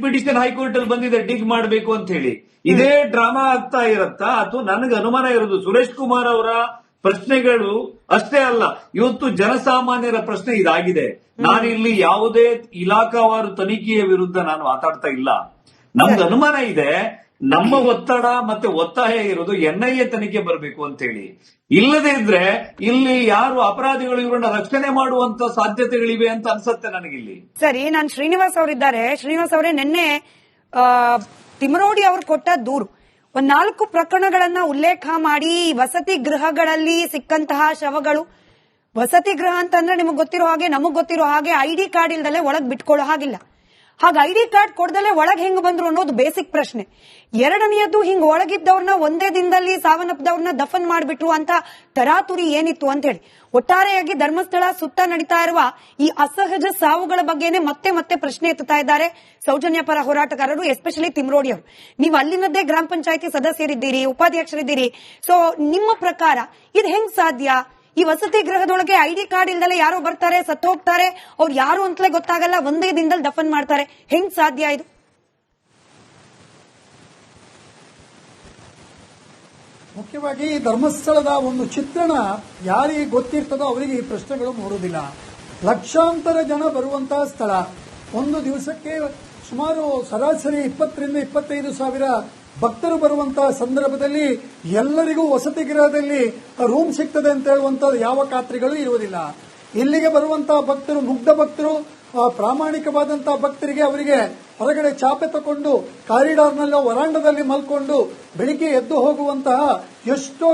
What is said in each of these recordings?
Petition high court ಅಲ್ಲಿ ಬಂದಿದೆ ಡಿಗ್ ಮಾಡಬೇಕು ಅಂತ ಹೇಳಿ. ಇದೇ ಡ್ರಾಮಾ ಆಗ್ತಾ ಇರತ್ತಾ ಅಥವಾ ನನಗೆ ಅನುಮಾನ ಇರೋದು ಸುರೇಶ್ ಕುಮಾರ್ ಅವರ ಪ್ರಶ್ನೆಗಳು ಅಷ್ಟೇ ಅಲ್ಲ, ಇವತ್ತು ಜನಸಾಮಾನ್ಯರ ಪ್ರಶ್ನೆ ಇದಾಗಿದೆ. ನಾನು ಇಲ್ಲಿ ಯಾವುದೇ ಇಲಾಖಾವಾರು ತನಿಖೆಯ ವಿರುದ್ಧ ನಾನು ಮಾತಾಡ್ತಾ ಇಲ್ಲ. ನಮ್ದು ಅನುಮಾನ ಇದೆ, ನಮ್ಮ ಒತ್ತಡ ಮತ್ತೆ ಒತ್ತಾಯ ಇರೋದು NIA ತನಿಖೆ ಬರಬೇಕು ಅಂತ ಹೇಳಿ. ಇಲ್ಲದೆ ಇದ್ರೆ ಇಲ್ಲಿ ಯಾರು ಅಪರಾಧಿಗಳು ಇವರನ್ನ ರಕ್ಷಣೆ ಮಾಡುವಂತ ಸಾಧ್ಯತೆಗಳಿವೆ ಅಂತ ಅನ್ಸುತ್ತೆ ನನಗಿಲ್ಲಿ. ಸರಿ, ನಾನು ಶ್ರೀನಿವಾಸ್ ಅವರಿದ್ದಾರೆ. ಶ್ರೀನಿವಾಸ್ ಅವರೇ, ನಿನ್ನೆ ತಿಮರೋಡಿ ಅವರು ಕೊಟ್ಟ ದೂರು ಒಂದ್ 4 ಪ್ರಕರಣಗಳನ್ನ ಉಲ್ಲೇಖ ಮಾಡಿ ವಸತಿ ಗೃಹಗಳಲ್ಲಿ ಸಿಕ್ಕಂತಹ ಶವಗಳು, ವಸತಿ ಗೃಹ ಅಂತಂದ್ರೆ ನಿಮಗ್ ಗೊತ್ತಿರೋ ಹಾಗೆ ನಮಗ್ ಗೊತ್ತಿರೋ ಹಾಗೆ ID ಕಾರ್ಡ್ ಇಲ್ದಲೆ ಒಳಗ್ ಬಿಟ್ಕೊಳ್ಳೋ ಹಾಗಿಲ್ಲ. ಹಾಗ ID ಕಾರ್ಡ್ ಕೊಡ್ದಲೆ ಒಳಗ್ ಹೆಂಗ್ ಬಂದ್ರು ಅನ್ನೋದು ಬೇಸಿಕ್ ಪ್ರಶ್ನೆ. ಎರಡನೆಯದ್ದು, ಹಿಂಗ್ ಒಳಗಿದ್ದವ್ರನ್ನ ಒಂದೇ ದಿನದಲ್ಲಿ ಸಾವನ್ನಪ್ಪದವ್ರನ್ನ ದಫನ್ ಮಾಡ್ಬಿಟ್ರು ಅಂತ ತರಾತುರಿ ಏನಿತ್ತು ಅಂತ ಹೇಳಿ. ಒಟ್ಟಾರೆಯಾಗಿ ಧರ್ಮಸ್ಥಳ ಸುತ್ತ ನಡೀತಾ ಇರುವ ಈ ಅಸಹಜ ಸಾವುಗಳ ಬಗ್ಗೆನೆ ಮತ್ತೆ ಮತ್ತೆ ಪ್ರಶ್ನೆ ಎತ್ತುತ್ತಾ ಇದ್ದಾರೆ ಸೌಜನ್ಯ ಪರ ಹೋರಾಟಗಾರರು, ಎಸ್ಪೆಷಲಿ ತಿಮರೋಡಿ ಅವರು. ನೀವು ಅಲ್ಲಿನದ್ದೇ ಗ್ರಾಮ ಪಂಚಾಯತಿ ಸದಸ್ಯರಿದ್ದೀರಿ, ಉಪಾಧ್ಯಕ್ಷರಿದ್ದೀರಿ. ಸೊ ನಿಮ್ಮ ಪ್ರಕಾರ ಇದು ಹೆಂಗ್ ಸಾಧ್ಯ? ಈ ವಸತಿ ಗೃಹದೊಳಗೆ ID ಕಾರ್ಡ್ ಇಲ್ದಲೆ ಯಾರೋ ಬರ್ತಾರೆ, ಸತ್ತು ಹೋಗ್ತಾರೆ, ಅವ್ರು ಯಾರು ಅಂತಲೇ ಗೊತ್ತಾಗಲ್ಲ, ಒಂದೇ ದಿನದಲ್ಲಿ ದಫನ್ ಮಾಡ್ತಾರೆ. ಹೆಂಗ್ ಸಾಧ್ಯ ಇದು? ಮುಖ್ಯವಾಗಿ ಧರ್ಮಸ್ಥಳದ ಒಂದು ಚಿತ್ರಣ ಯಾರಿಗೆ ಗೊತ್ತಿರ್ತದೋ ಅವರಿಗೆ ಈ ಪ್ರಶ್ನೆಗಳು ಮೂಡುವುದಿಲ್ಲ. ಲಕ್ಷಾಂತರ ಜನ ಬರುವಂತಹ ಸ್ಥಳ. ಒಂದು ದಿವಸಕ್ಕೆ ಸುಮಾರು ಸರಾಸರಿ 20 ರಿಂದ 25 ಸಾವಿರ ಭಕ್ತರು ಬರುವಂತಹ ಸಂದರ್ಭದಲ್ಲಿ ಎಲ್ಲರಿಗೂ ವಸತಿ ಗೃಹದಲ್ಲಿ ರೂಮ್ ಸಿಗ್ತದೆ ಅಂತ ಹೇಳುವಂತ ಯಾವ ಖಾತ್ರಿಗಳು ಇರುವುದಿಲ್ಲ. ಇಲ್ಲಿಗೆ ಬರುವಂತಹ ಭಕ್ತರು, ಮುಗ್ಧ ಭಕ್ತರು, ಪ್ರಾಮಾಣಿಕವಾದಂತಹ ಭಕ್ತರಿಗೆ ಅವರಿಗೆ ಹೊರಗಡೆ ಚಾಪೆ ತಕೊಂಡು ಕಾರಿಡಾರ್ನಲ್ಲೋ ವರಾಂಡದಲ್ಲಿ ಮಲ್ಕೊಂಡು ಬೆಳಿಗ್ಗೆ ಎದ್ದು ಹೋಗುವಂತಹ ಎಷ್ಟೋ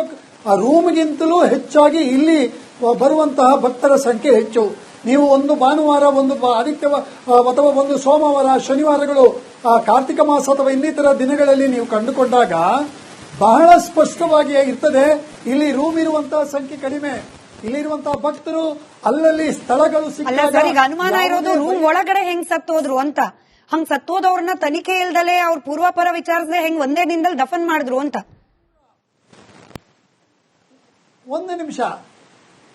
ರೂಮ್ಗಿಂತಲೂ ಹೆಚ್ಚಾಗಿ ಇಲ್ಲಿ ಬರುವಂತಹ ಭಕ್ತರ ಸಂಖ್ಯೆ ಹೆಚ್ಚು. ನೀವು ಒಂದು ಭಾನುವಾರ, ಒಂದು ಆದಿತ್ಯವಾರ ಅಥವಾ ಒಂದು ಸೋಮವಾರ, ಶನಿವಾರಗಳು, ಕಾರ್ತಿಕ ಮಾಸ ಅಥವಾ ಇನ್ನಿತರ ದಿನಗಳಲ್ಲಿ ನೀವು ಕಂಡುಕೊಂಡಾಗ ಬಹಳ ಸ್ಪಷ್ಟವಾಗಿ ಇರ್ತದೆ ಇಲ್ಲಿ ರೂಮ್ ಇರುವಂತಹ ಸಂಖ್ಯೆ ಕಡಿಮೆ. ಇಲ್ಲಿರುವಂತಹ ಭಕ್ತರು ಅಲ್ಲಲ್ಲಿ ಸ್ಥಳಗಳು ಸಿಕ್ಕ ಅನುಮಾನ ಇರೋದು ರೂಮ್ ಒಳಗಡೆ ಹೆಂಗ್ ಸತ್ತೋದ್ರು ಅಂತ. ಹಂಗ್ ಸತ್ತೋದವ್ರನ್ನ ತನಿಖೆ ಇಲ್ದಲೆ ಅವ್ರ ಪೂರ್ವಾಪರ ವಿಚಾರಿಸದೆ ಹೆಂಗ್ ಒಂದೇ ದಿನದಲ್ಲಿ ದಫನ್ ಮಾಡಿದ್ರು ಅಂತ. ಒಂದು ನಿಮಿಷ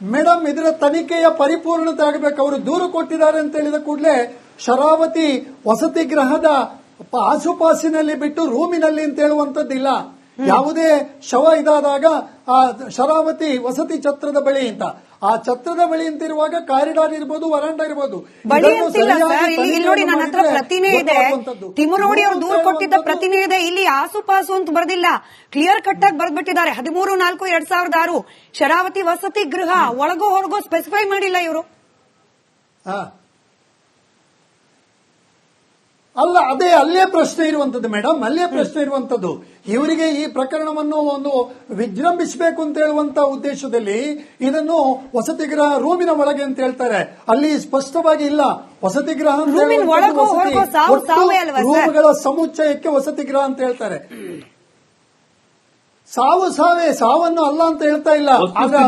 ಮೇಡಮ್, ಇದರ ತನಿಖೆಯ ಪರಿಪೂರ್ಣತೆ ಆಗಬೇಕು. ಅವರು ದೂರು ಕೊಟ್ಟಿದ್ದಾರೆ ಅಂತ ಹೇಳಿದ ಕೂಡಲೇ ಶರಾವತಿ ವಸತಿ ಗೃಹದ ಆಸುಪಾಸಿನಲ್ಲಿ ಬಿಟ್ಟು ರೂಮಿನಲ್ಲಿ ಅಂತ ಹೇಳುವಂತದ್ದಿಲ್ಲ. ಯಾವುದೇ ಶವ ಇದಾದಾಗ ಆ ಶರಾವತಿ ವಸತಿ ಛತ್ರದ ಬಳಿ ಅಂತ, ಆ ಛತ್ರದ ಬಳಿ ಅಂತಿರುವಾಗ ಕಾರಿಡಾರ್ ಇರ್ಬೋದು, ವರಾಂಡ ಇರ್ಬೋದು. ನೋಡಿ, ನನ್ನ ಹತ್ರ ಪ್ರತಿನೇ ಇದೆ. ತಿಮರೋಡಿ ಅವರು ದೂರು ಕೊಟ್ಟಿದ್ದ ಪ್ರತಿನೇ ಇದೆ. ಇಲ್ಲಿ ಆಸುಪಾಸು ಅಂತ ಬರೆದಿಲ್ಲ, ಕ್ಲಿಯರ್ ಕಟ್ ಆಗಿ ಬರ್ಬಿಟ್ಟಿದ್ದಾರೆ. 13/4/2006 ಶರಾವತಿ ವಸತಿ ಗೃಹ, ಒಳಗೋ ಹೊರಗೋ ಸ್ಪೆಸಿಫೈ ಮಾಡಿಲ್ಲ ಇವರು. ಅಲ್ಲ, ಅಲ್ಲೇ ಪ್ರಶ್ನೆ ಇರುವಂತದ್ದು ಮೇಡಮ್, ಅಲ್ಲೇ ಪ್ರಶ್ನೆ ಇರುವಂತದ್ದು. ಇವರಿಗೆ ಈ ಪ್ರಕರಣವನ್ನು ಒಂದು ವಿಜೃಂಭಿಸಬೇಕು ಅಂತ ಹೇಳುವಂತ ಉದ್ದೇಶದಲ್ಲಿ ಇದನ್ನು ವಸತಿ ಗೃಹ ರೂಮಿನ ಒಳಗೆ ಅಂತ ಹೇಳ್ತಾರೆ. ಅಲ್ಲಿ ಸ್ಪಷ್ಟವಾಗಿ ಇಲ್ಲ. ವಸತಿ ಗೃಹ ರೂಮ್ಗಳ ಸಮುಚ್ಚಯಕ್ಕೆ ವಸತಿ ಗೃಹ ಅಂತ ಹೇಳ್ತಾರೆ. ಸಾವನ್ನು ಅಲ್ಲ ಅಂತ ಹೇಳ್ತಾ ಇಲ್ಲ. ಆದ್ರೆ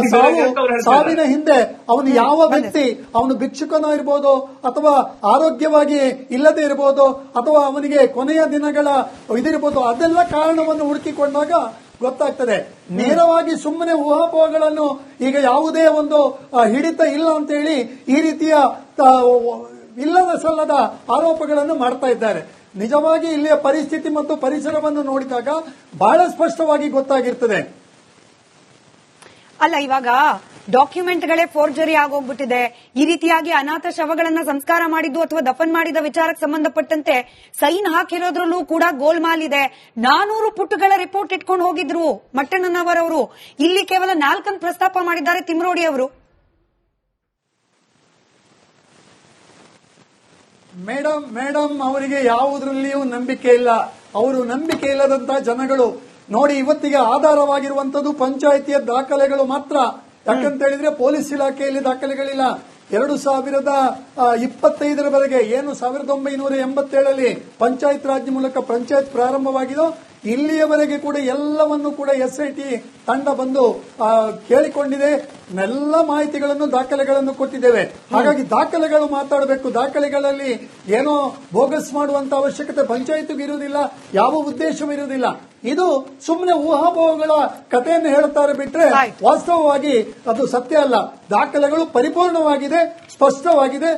ಸಾವಿನ ಹಿಂದೆ ಅವನು ಯಾವ ವ್ಯಕ್ತಿ, ಅವನು ಭಿಕ್ಷುಕನೋ ಇರ್ಬೋದು, ಅಥವಾ ಆರೋಗ್ಯವಾಗಿ ಇಲ್ಲದೆ ಇರಬಹುದು, ಅಥವಾ ಅವನಿಗೆ ಕೊನೆಯ ದಿನಗಳ ಇದಿರಬಹುದು, ಅದೆಲ್ಲ ಕಾರಣವನ್ನು ಹುಡುಕಿಕೊಂಡಾಗ ಗೊತ್ತಾಗ್ತದೆ. ನೇರವಾಗಿ ಸುಮ್ಮನೆ ಊಹಾಪೋಹಗಳನ್ನು, ಈಗ ಯಾವುದೇ ಒಂದು ಹಿಡಿತ ಇಲ್ಲ ಅಂತ ಹೇಳಿ ಈ ರೀತಿಯ ಇಲ್ಲದ ಸಲ್ಲದ ಆರೋಪಗಳನ್ನು ಮಾಡ್ತಾ ಇದ್ದಾರೆ. ನಿಜವಾಗಿ ಇಲ್ಲಿಯ ಪರಿಸ್ಥಿತಿ ಮತ್ತು ಪರಿಸರವನ್ನು ನೋಡಿದಾಗ ಬಹಳ ಸ್ಪಷ್ಟವಾಗಿ ಗೊತ್ತಾಗಿರ್ತದೆ. ಅಲ್ಲ, ಇವಾಗ ಡಾಕ್ಯುಮೆಂಟ್ಗಳೇ ಫೋರ್ಜರಿ ಆಗೋಗ್ಬಿಟ್ಟಿದೆ. ಈ ರೀತಿಯಾಗಿ ಅನಾಥ ಶವಗಳನ್ನ ಸಂಸ್ಕಾರ ಮಾಡಿದ್ದು ಅಥವಾ ದಫನ್ ಮಾಡಿದ ವಿಚಾರಕ್ಕೆ ಸಂಬಂಧಪಟ್ಟಂತೆ ಸೈನ್ ಹಾಕಿರೋದ್ರಲ್ಲೂ ಕೂಡ ಗೋಲ್ಮಾಲ್ ಇದೆ. 400 ಪುಟಗಳ ರಿಪೋರ್ಟ್ ಇಟ್ಕೊಂಡು ಹೋಗಿದ್ರು ಮಟ್ಟಣ್ಣನವರವರು. ಇಲ್ಲಿ ಕೇವಲ 4 ಪ್ರಸ್ತಾಪ ಮಾಡಿದ್ದಾರೆ ತಿಮರೋಡಿ ಅವರು. ಮೇಡಮ್ ಅವರಿಗೆ ಯಾವುದರಲ್ಲಿಯೂ ನಂಬಿಕೆ ಇಲ್ಲ. ಅವರು ನಂಬಿಕೆ ಇಲ್ಲದಂತಹ ಜನಗಳು. ನೋಡಿ, ಇವತ್ತಿಗೆ ಆಧಾರವಾಗಿರುವಂತದ್ದು ಪಂಚಾಯಿತಿಯ ದಾಖಲೆಗಳು ಮಾತ್ರ. ಯಾಕಂತ ಹೇಳಿದ್ರೆ ಪೊಲೀಸ್ ಇಲಾಖೆಯಲ್ಲಿ ದಾಖಲೆಗಳಿಲ್ಲ. 2025 ಏನು 1987 ಪಂಚಾಯತ್ ರಾಜ್ ಮೂಲಕ ಪಂಚಾಯತ್ ಪ್ರಾರಂಭವಾಗಿದೋ ಇಲ್ಲಿಯವರೆಗೆ ಕೂಡ ಎಲ್ಲವನ್ನು ಕೂಡ SIT ತಂಡ ಬಂದು ಕೇಳಿಕೊಂಡಿದೆ. ಎಲ್ಲ ಮಾಹಿತಿಗಳನ್ನು ದಾಖಲೆಗಳನ್ನು ಕೊಟ್ಟಿದ್ದೇವೆ. ಹಾಗಾಗಿ ದಾಖಲೆಗಳು ಮಾತಾಡಬೇಕು. ದಾಖಲೆಗಳಲ್ಲಿ ಏನೋ ಬೋಗಸ್ ಮಾಡುವಂತ ಅವಶ್ಯಕತೆ ಪಂಚಾಯತ್ಗೆ ಇರುವುದಿಲ್ಲ, ಯಾವ ಉದ್ದೇಶವೂ ಇರುವುದಿಲ್ಲ. ಇದು ಸುಮ್ಮನೆ ಊಹಾಪೋಹಗಳ ಕಥೆಯನ್ನು ಹೇಳುತ್ತಾರೆ ಬಿಟ್ರೆ ವಾಸ್ತವವಾಗಿ ಅದು ಸತ್ಯ ಅಲ್ಲ. ದಾಖಲೆಗಳು ಪರಿಪೂರ್ಣವಾಗಿದೆ, ಸ್ಪಷ್ಟವಾಗಿದೆ,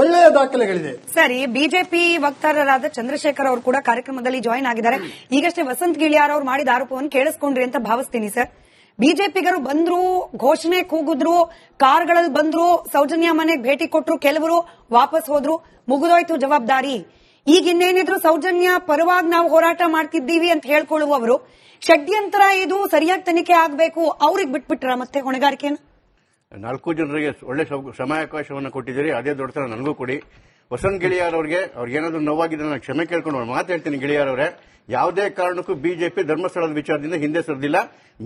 ಒಳ್ಳೆಯ ದಾಖಲೆಗಳಿದೆ. ಸರಿ, ಬಿಜೆಪಿ ವಕ್ತಾರರಾದ ಚಂದ್ರಶೇಖರ್ ಅವರು ಕೂಡ ಕಾರ್ಯಕ್ರಮದಲ್ಲಿ ಜಾಯಿನ್ ಆಗಿದ್ದಾರೆ. ಈಗಷ್ಟೇ ವಸಂತ್ ಗಿಳಿಯಾರ್ ಅವರು ಮಾಡಿದ ಆರೋಪವನ್ನು ಕೇಳಿಸ್ಕೊಂಡ್ರಿ ಅಂತ ಭಾವಿಸ್ತೀನಿ ಸರ್. ಬಿಜೆಪಿಗರು ಬಂದ್ರು, ಘೋಷಣೆ ಕೂಗಿದ್ರು, ಕಾರ್ಗಳಲ್ಲಿ ಬಂದ್ರು, ಸೌಜನ್ಯ ಮನೆಗೆ ಭೇಟಿ ಕೊಟ್ರು, ಕೆಲವರು ವಾಪಸ್ ಹೋದ್ರು, ಮುಗಿದೋಯ್ತು ಜವಾಬ್ದಾರಿ. ಈಗ ಇನ್ನೇನಿದ್ರು ಸೌಜನ್ಯ ಪರವಾಗಿ ನಾವು ಹೋರಾಟ ಮಾಡ್ತಿದ್ದೀವಿ ಅಂತ ಹೇಳ್ಕೊಳ್ಳುವವರು ಷಡ್ಯಂತ್ರ ಇದು ಸರಿಯಾಗಿ ತನಿಖೆ ಆಗಬೇಕು, ಅವ್ರಿಗೆ ಬಿಟ್ಬಿಟ್ರ ಮತ್ತೆ ಹೊಣೆಗಾರಿಕೆನ? 4 ಜನರಿಗೆ ಒಳ್ಳೆ ಸಮಯಾವಕಾಶವನ್ನು ಕೊಟ್ಟಿದ್ದೀರಿ, ಅದೇ ದೊಡ್ಡತನ ನನಗೂ ಕೊಡಿ. ವಸಂತ್ ಗಿಳಿಯಾರ್ ಅವ್ರಿಗೆ ಏನಾದ್ರು ನೋವಾಗಿದ್ರೆ ನಾನು ಕ್ಷಮೆ ಕೇಳ್ಕೊಂಡು ಮಾತು ಹೇಳ್ತೀನಿ. ಗಿಳಿಯಾರ್ ಅವರೇ, ಯಾವುದೇ ಕಾರಣಕ್ಕೂ ಬಿಜೆಪಿ ಧರ್ಮಸ್ಥಳದ ವಿಚಾರದಿಂದ ಹಿಂದೆ ಸರಿದಿಲ್ಲ.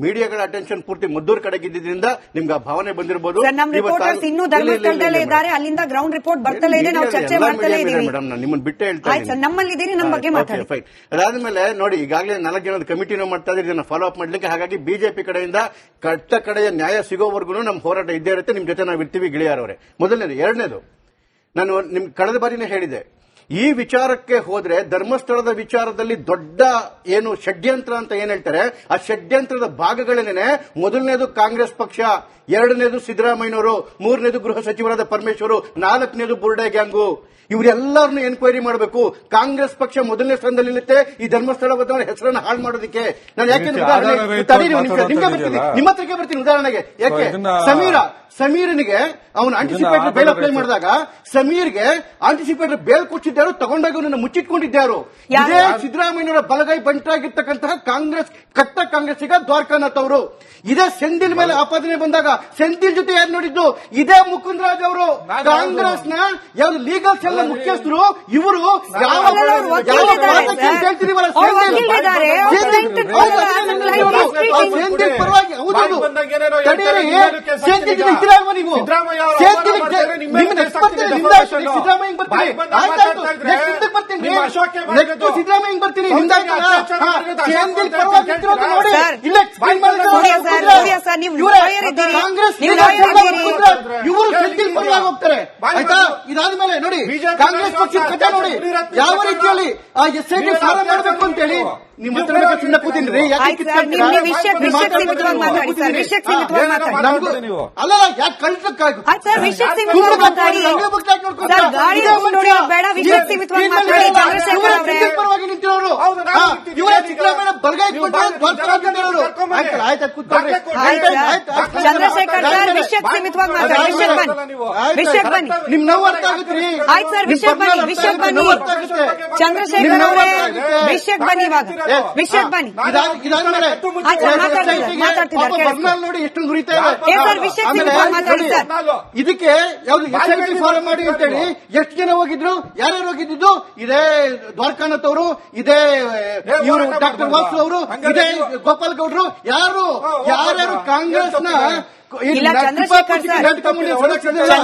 ಮೀಡಿಯಾಗಳ ಅಟೆನ್ಷನ್ ಪೂರ್ತಿ ಮದ್ದೂರು ಕಡೆಗಿದ್ದರಿಂದ ನಿಮ್ಗೆ ಆ ಭಾವನೆ ಬಂದಿರಬಹುದು. ನಮ್ಮ ರಿಪೋರ್ಟರ್ಸ್ ಇನ್ನೂ ಧರ್ಮಸ್ಥಳದಲ್ಲೇ ಇದ್ದಾರೆ, ಅಲ್ಲಿಂದ ಗ್ರೌಂಡ್ ರಿಪೋರ್ಟ್ ಬರ್ತಲೇ ಇದೆ, ನಾವು ಚರ್ಚೆ ಮಾಡ್ತಲೇ ಇದೀವಿ. ಮೇಡಮ್, ನಾನು ನಿಮ್ಮನ್ನು ಬಿಟ್ಟೇ ಹೇಳ್ತಾ ಇದ್ದೀನಿ. ನಮ್ಮಲ್ಲಿದ್ದೀರಿ, ನಮ್ಮ ಬಗ್ಗೆ ಮಾತಾಡಿ. ಫೈನ್. ಅದಾದ್ಮೇಲೆ ನೋಡಿ, ಈಗಾಗಲೇ 4 ಜನದ ಕಮಿಟಿನೂ ಮಾಡ್ತಾ ಇದ್ದೀರಿ ಇದನ್ನ ಫಾಲೋ ಅಪ್ ಮಾಡ್ಲಿಕ್ಕೆ. ಹಾಗಾಗಿ ಬಿಜೆಪಿ ಕಡೆಯಿಂದ ಕಟ್ಟ ಕಡೆಯ ನ್ಯಾಯ ಸಿಗೋವರೆಗೂ ನಮ್ಮ ಹೋರಾಟ ಇದ್ದೇ ಇರುತ್ತೆ. ನಿಮ್ ಜೊತೆ ನಾವು ಇರ್ತೀವಿ ಗಿಳಿಯಾರ್ ಅವರೇ. ಮೊದಲನೇದು. ಎರಡನೇದು, ನಾನು ನಿಮ್ ಕಳೆದ ಬಾರಿನೇ ಹೇಳಿದೆ, ಈ ವಿಚಾರಕ್ಕೆ ಹೋದ್ರೆ ಧರ್ಮಸ್ಥಳದ ವಿಚಾರದಲ್ಲಿ ದೊಡ್ಡ ಏನು ಷಡ್ಯಂತ್ರ ಅಂತ ಏನ್ ಹೇಳ್ತಾರೆ, ಆ ಷಡ್ಯಂತ್ರದ ಭಾಗಗಳೇನೆ ಮೊದಲನೇದು ಕಾಂಗ್ರೆಸ್ ಪಕ್ಷ, ಎರಡನೇದು ಸಿದ್ದರಾಮಯ್ಯನವರು, ಮೂರನೇದು ಗೃಹ ಸಚಿವರಾದ ಪರಮೇಶ್ವರು, 4ನೇದು ಬುರ್ಡೆ ಗ್ಯಾಂಗು. ಇವರೆಲ್ಲರನ್ನು ಎನ್ಕ್ವೈರಿ ಮಾಡಬೇಕು. ಕಾಂಗ್ರೆಸ್ ಪಕ್ಷ ಮೊದಲನೇ ಸ್ಥಾನದಲ್ಲಿ ನಿಲ್ಲುತ್ತೆ ಈ ಧರ್ಮಸ್ಥಳ ಹೆಸರನ್ನು ಹಾಳು ಮಾಡೋದಕ್ಕೆ. ನಾನು ಯಾಕೆಂದ್ರೆ ನಿಮ್ಮ ಹತ್ರಕ್ಕೆ ಬರ್ತೀನಿ ಉದಾಹರಣೆಗೆ. ಯಾಕೆ ಸಮೀರನಿಗೆ ಅವನು ಆಂಟಿಸಿಪೇಟರ್ ಬೇಲ್ ಅಪ್ಲೈ ಮಾಡಿದಾಗ ಸಮೀರ್ಗೆ ಆಂಟಿಸಿಪೇಟರ್ ಬೇಲ್ ಕೊಟ್ಟಿದ್ದಾರು, ತಗೊಂಡಾಗ ಅವನನ್ನು ಮುಚ್ಚಿಟ್ಕೊಂಡಿದ್ದಾರು. ಇದೇ ಸಿದ್ದರಾಮಯ್ಯನವರ ಬಲಗೈ ಬಂಟರಾಗಿರ್ತಕ್ಕಂತಹ ಕಟ್ಟ ಕಾಂಗ್ರೆಸ್ಸಿಗ ದ್ವಾರಕಾನಾಥ್ ಅವರು. ಇದೇ ಸೆಂದಿಲ್ ಮೇಲೆ ಆಪಾದನೆ ಬಂದಾಗ ಸೆಂದಿಲ್ ಜೊತೆ ಯಾರು ನೋಡಿದ್ದು? ಇದೇ ಮುಕುಂದರಾಜ್ ಅವರು. ಕಾಂಗ್ರೆಸ್ನ ಯಾವ್ದು ಲೀಗಲ್ ಸೆಲ್ ಮುಖ್ಯಸ್ಥರು ಇವರು. ಇವರು ಸೆಂದಿಲ್ ಪರವಾಗಿ ಹೋಗ್ತಾರೆ. ಆಯ್ತಾ? ಇದಾದ್ಮೇಲೆ ನೋಡಿ, ಕಾಂಗ್ರೆಸ್ ಪಕ್ಷದ ಕಥೆ ನೋಡಿ ಯಾವ ರೀತಿಯಲ್ಲಿ ಆ SIT ಫಾರಂ ಮಾಡಬೇಕು ಅಂತೇಳಿ ನಿಮ್ಮ ಹತ್ರ ಚಿನ್ನ ಕೂತೀನಿ. ಅಲ್ಲ, ಯಾಕೆ ಪರವಾಗಿ ನಿಂತಿರೋರು ಇವರೇ ಸಿದ್ದರಾಮಯ್ಯ ಬಲಗೈ ಚಂದ್ರಶೇಖರ್ ಸರ್, ವಿಷಯಕ್ಕೆ ಸೀಮಿತವಾಗಿ ಮಾತಾಡಿ. ವಿಷಯಕ್ಕೆ ಬನ್ನಿ. ನಿಮ್ ನೋವು ಅರ್ಥ ಆಗುತ್ತೆ. ಆಯ್ತು ಸರ್, ವಿಷಯಕ್ಕೆ ಬನ್ನಿ. ಚಂದ್ರಶೇಖರ್ ಅವರೇ, ವಿಷಯಕ್ಕೆ ಬನ್ನಿ. ಇವಾಗ ವಿಷಯಕ್ಕೆ ಬನ್ನಿ. ನೋಡಿ ಎಷ್ಟು ನುರಿತಾ ಇದಕ್ಕೆ ಯಾವ್ದು SIT ಫಾರಂ ಮಾಡಿ ಅಂತೇಳಿ ಎಷ್ಟು ಜನ ಹೋಗಿದ್ರು, ಯಾರ್ಯಾರು ಹೋಗಿದ್ದು? ಇದೇ ದ್ವಾರಕಾನಾಥ್ ಅವರು, ಇದೇ ಇವರು ಡಾಕ್ಟರ್ ವಾಸು ಅವರು, ಇದೇ ಗೋಪಾಲ್ ಗೌಡ್ರು. ಯಾರ್ಯಾರು ಕಾಂಗ್ರೆಸ್ನ ಇಲ್ಲ ಚಂದ್ರಶೇಖರ್ ಸರ್